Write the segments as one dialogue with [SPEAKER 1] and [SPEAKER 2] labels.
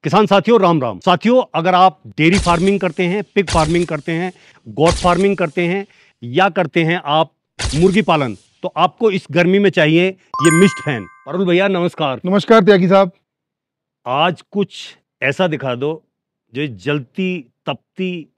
[SPEAKER 1] किसान साथियों राम राम। साथियों, अगर आप डेयरी फार्मिंग करते हैं, पिग फार्मिंग करते हैं, गोट फार्मिंग करते हैं या करते हैं आप मुर्गी पालन, तो आपको इस गर्मी में चाहिए ये मिस्ट फैन। पारुल भैया नमस्कार।
[SPEAKER 2] नमस्कार त्यागी साहब।
[SPEAKER 1] आज कुछ ऐसा दिखा दो जो जलती तपती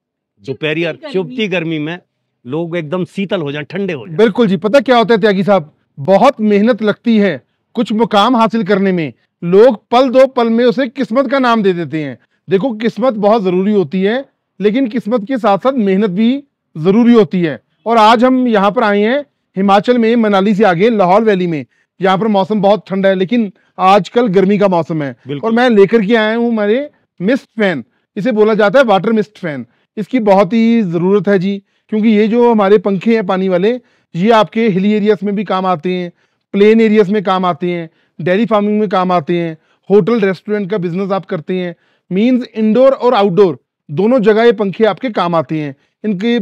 [SPEAKER 1] दोपहरिया चुभती गर्मी में लोग एकदम शीतल हो जाए, ठंडे हो जाए।
[SPEAKER 2] बिल्कुल जी, पता क्या होता है त्यागी साहब, बहुत मेहनत लगती है कुछ मुकाम हासिल करने में। लोग पल दो पल में उसे किस्मत का नाम दे देते हैं। देखो, किस्मत बहुत जरूरी होती है, लेकिन किस्मत के साथ साथ मेहनत भी जरूरी होती है। और आज हम यहाँ पर आए हैं हिमाचल में, मनाली से आगे लाहौल वैली में। यहाँ पर मौसम बहुत ठंडा है, लेकिन आजकल गर्मी का मौसम है। और मैं लेकर के आया हूँ हमारे मिस्ट फैन। इसे बोला जाता है वाटर मिस्ट फैन। इसकी बहुत ही जरूरत है जी, क्योंकि ये जो हमारे पंखे हैं पानी वाले, ये आपके हिली एरियाज में भी काम आते हैं, प्लेन एरियाज में काम आते हैं, डेयरी फार्मिंग में काम आते हैं, होटल रेस्टोरेंट का बिजनेस आप करते हैं, मींस इंडोर और आउटडोर दोनों जगह ये पंखे आपके काम आते हैं। इनके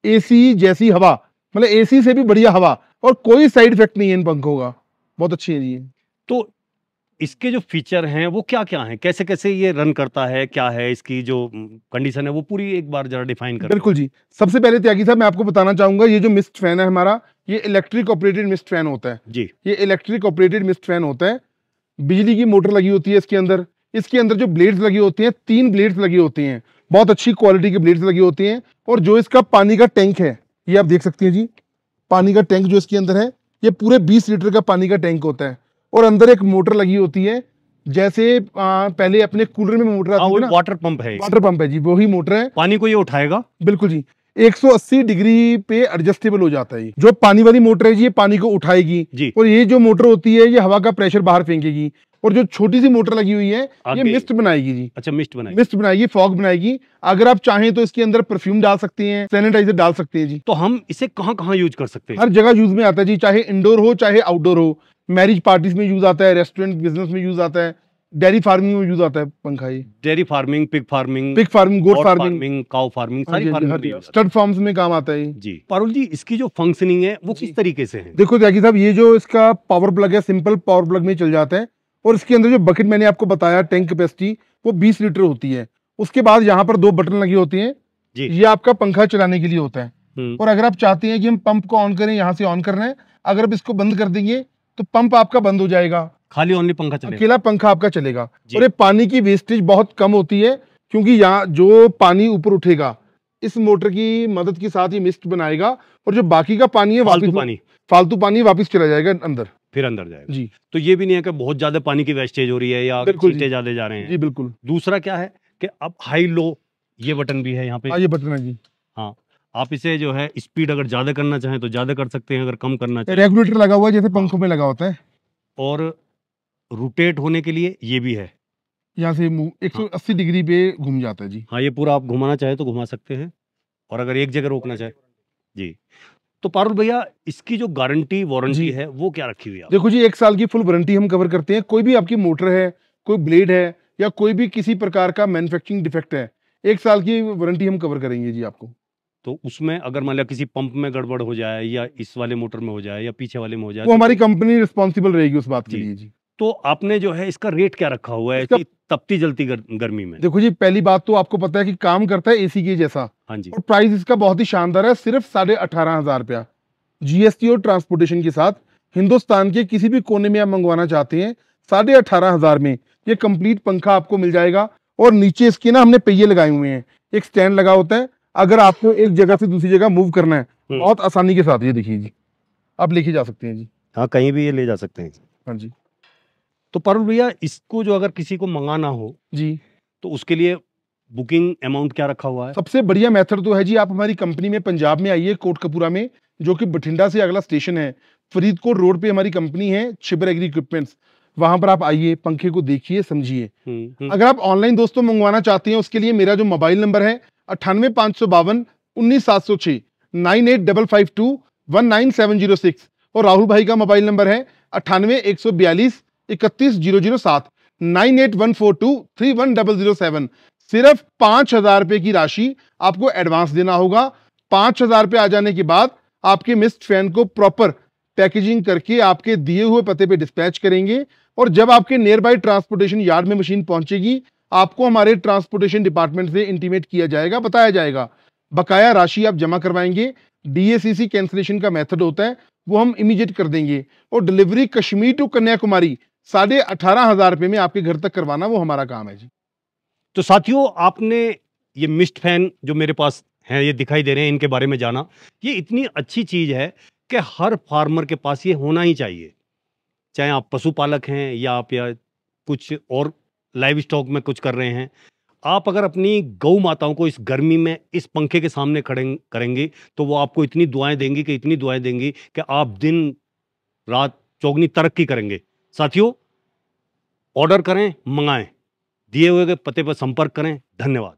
[SPEAKER 2] एसी जैसी हवा, मतलब एसी से भी बढ़िया हवा, और कोई साइड इफेक्ट नहीं है इन पंखों का। बहुत अच्छी है जी।
[SPEAKER 1] तो इसके जो फीचर हैं वो क्या क्या हैं, कैसे कैसे ये रन करता है, क्या है इसकी जो कंडीशन है, वो पूरी एक बार जरा डिफाइन कर।
[SPEAKER 2] बिल्कुल जी। सबसे पहले त्यागी साहब मैं आपको बताना चाहूंगा, ये जो मिस्ट फैन है हमारा, ये इलेक्ट्रिक ऑपरेटेड मिस्ट फैन होता है
[SPEAKER 1] जी।
[SPEAKER 2] ये इलेक्ट्रिक ऑपरेटेड मिस्ट फैन होता है। बिजली की मोटर लगी होती है इसके अंदर। इसके अंदर जो ब्लेड्स लगी होती हैं, 3 ब्लेड्स लगी होती हैं, बहुत अच्छी क्वालिटी के ब्लेड्स लगी होती हैं। और जो इसका पानी का टैंक है, ये आप देख सकते हैं जी। पानी का टैंक जो इसके अंदर है, ये पूरे 20 लीटर का पानी का टैंक होता है। और अंदर एक मोटर लगी होती है, जैसे पहले अपने कूलर में मोटर आती है ना,
[SPEAKER 1] वाटर पंप है।
[SPEAKER 2] वाटर पंप है जी, वही मोटर है।
[SPEAKER 1] पानी को ये उठाएगा।
[SPEAKER 2] बिल्कुल जी। 180 डिग्री पे एडजस्टेबल हो जाता है। जो पानी वाली मोटर है जी, ये पानी को उठाएगी
[SPEAKER 1] जी।
[SPEAKER 2] और ये जो मोटर होती है, ये हवा का प्रेशर बाहर फेंकेगी। और जो छोटी सी मोटर लगी हुई है, ये मिस्ट बनाएगी जी।
[SPEAKER 1] अच्छा, मिस्ट
[SPEAKER 2] बनाएगी, फॉग बनाएगी। अगर आप चाहें तो इसके अंदर परफ्यूम डाल सकते हैं, सैनिटाइजर डाल सकते हैं जी।
[SPEAKER 1] तो हम इसे कहाँ कहाँ यूज कर सकते हैं?
[SPEAKER 2] हर जगह यूज में आता है जी, चाहे इंडोर हो चाहे आउटडोर हो। मैरिज पार्टीज में यूज आता है, रेस्टोरेंट बिजनेस में यूज आता है, डेयरी फार्मिंग में यूज आता है पंखा। ये
[SPEAKER 1] dairy farming, pig farming,
[SPEAKER 2] goat farming,
[SPEAKER 1] cow farming, सारी फार्मिंग,
[SPEAKER 2] स्टड फार्म्स में काम आता है
[SPEAKER 1] जी। पारुल जी, इसकी जो फंक्शनिंग है वो किस तरीके से है?
[SPEAKER 2] देखो त्यागी साहब, ये जो इसका पावर प्लग है, सिंपल पावर प्लग में चल जाता है। और इसके अंदर जो बकेट मैंने आपको बताया, टैंक कैपेसिटी वो 20 लीटर होती है। उसके बाद यहाँ पर 2 बटन लगी होती हैं जी। ये आपका पंखा चलाने के लिए होता है। और अगर आप चाहते हैं कि हम पंप को ऑन करें, यहाँ से ऑन करना है, अगर आप इसको बंद कर देंगे तो पंप आपका बंद हो जाएगा,
[SPEAKER 1] खाली ओनली पंखा चलेगा, अकेला
[SPEAKER 2] पंखा आपका चलेगा। और ये पानी की वेस्टेज बहुत कम होती है, क्योंकि यहाँ जो पानी ऊपर उठेगा इस मोटर की मदद के साथ ये मिस्ट बनाएगा, और जो बाकी का पानी है फालतू पानी वापस चला जाएगा अंदर, फिर अंदर जाएगा जी।
[SPEAKER 1] तो ये भी नहीं है कि बहुत ज्यादा पानी की वेस्टेज हो रही है या छींटे ज्यादा जा रहे हैं
[SPEAKER 2] जी। बिल्कुल।
[SPEAKER 1] दूसरा क्या है कि अब हाई लो ये बटन भी है यहाँ पे।
[SPEAKER 2] ये बटन है जी।
[SPEAKER 1] हाँ, आप इसे जो है स्पीड अगर ज्यादा करना चाहें तो ज्यादा कर सकते हैं, अगर कम करना चाहें।
[SPEAKER 2] रेगुलेटर लगा हुआ है जैसे पंखों में लगा होता है।
[SPEAKER 1] और रोटेट होने के लिए ये भी है,
[SPEAKER 2] यहाँ से 180 डिग्री पे घूम जाता है जी।
[SPEAKER 1] हाँ, ये पूरा आप घुमाना चाहे तो घुमा सकते हैं, और अगर एक जगह रोकना चाहे जी। तो पारुल भैया, इसकी जो गारंटी वारंटी है वो क्या रखी हुई है?
[SPEAKER 2] देखो जी, 1 साल की फुल वारंटी हम कवर करते हैं। कोई भी आपकी मोटर है, कोई ब्लेड है, या कोई भी किसी प्रकार का मैन्युफैक्चरिंग डिफेक्ट है, 1 साल की वारंटी हम कवर करेंगे जी आपको।
[SPEAKER 1] तो उसमें अगर मान लिया किसी पंप में गड़बड़ हो जाए, या इस वाले मोटर में हो जाए, या पीछे वाले में हो जाए,
[SPEAKER 2] वो हमारी कंपनी रिस्पॉन्सिबल रहेगी उस बात के लिए जी।
[SPEAKER 1] तो आपने जो है इसका रेट क्या रखा हुआ है तपती जलती गर्मी में?
[SPEAKER 2] देखो जी, पहली बात तो आपको पता है कि काम करता है एसी के जैसा।
[SPEAKER 1] हाँ जी।
[SPEAKER 2] और प्राइस इसका बहुत ही शानदार है, सिर्फ 18,500 रुपया जीएसटी और ट्रांसपोर्टेशन के साथ। हिंदुस्तान के किसी भी कोने में आप मंगवाना चाहते हैं, 18,500 में ये कंप्लीट पंखा आपको मिल जाएगा। और नीचे इसके ना हमने पहिए लगाए हुए हैं, एक स्टैंड लगा होता है। अगर आपको एक जगह से दूसरी जगह मूव करना है, बहुत आसानी के साथ ये देखिए जी, आप लेके जा सकते हैं जी।
[SPEAKER 1] हाँ, कहीं भी ये ले जा सकते हैं।
[SPEAKER 2] हाँ जी।
[SPEAKER 1] तो पारुल भैया, इसको जो अगर किसी को मंगाना हो जी, तो उसके लिए बुकिंग अमाउंट क्या रखा हुआ है?
[SPEAKER 2] सबसे बढ़िया मेथड तो है जी, आप हमारी कंपनी में पंजाब में आइए, कोटकपूरा में, जो कि बठिंडा से अगला स्टेशन है। फरीदकोट रोड पे हमारी कंपनी है, छिबर एग्री इक्विपमेंट्स। वहां पर आप आइए, पंखे को देखिए, समझिए। अगर आप ऑनलाइन दोस्तों मंगवाना चाहते हैं, उसके लिए मेरा जो मोबाइल नंबर है 98,552 19,706 98,552 और राहुल भाई का मोबाइल नंबर है 98,142 31,007 98,142 सिर्फ 5,000 रुपए की राशि आपको एडवांस देना होगा। 5,000 रुपए आ जाने के बाद आपके मिस्ट फैन को प्रॉपर पैकेजिंग करके आपके दिए हुए पते पे डिस्पैच करेंगे। और जब आपके नियर बाय ट्रांसपोर्टेशन यार्ड में मशीन पहुंचेगी, आपको हमारे ट्रांसपोर्टेशन डिपार्टमेंट से इंटीमेट किया जाएगा, बताया जाएगा। बकाया राशि आप जमा करवाएंगे, डीएसीसी कैंसिलेशन का मेथड होता है, वो हम इमीडिएट कर देंगे। और डिलीवरी कश्मीर टू कन्याकुमारी 18,500 रुपए में आपके घर तक करवाना वो हमारा काम है जी।
[SPEAKER 1] तो साथियों, आपने ये मिस्ट फैन जो मेरे पास हैं, ये दिखाई दे रहे हैं, इनके बारे में जाना। ये इतनी अच्छी चीज है कि हर फार्मर के पास ये होना ही चाहिए, चाहे आप पशुपालक हैं या आप या कुछ और लाइव स्टॉक में कुछ कर रहे हैं। आप अगर अपनी गौ माताओं को इस गर्मी में इस पंखे के सामने खड़े करेंगे तो वो आपको इतनी दुआएं देंगी कि आप दिन रात चौगनी तरक्की करेंगे। साथियों, ऑर्डर करें, मंगाएं, दिए हुए पते पर संपर्क करें। धन्यवाद।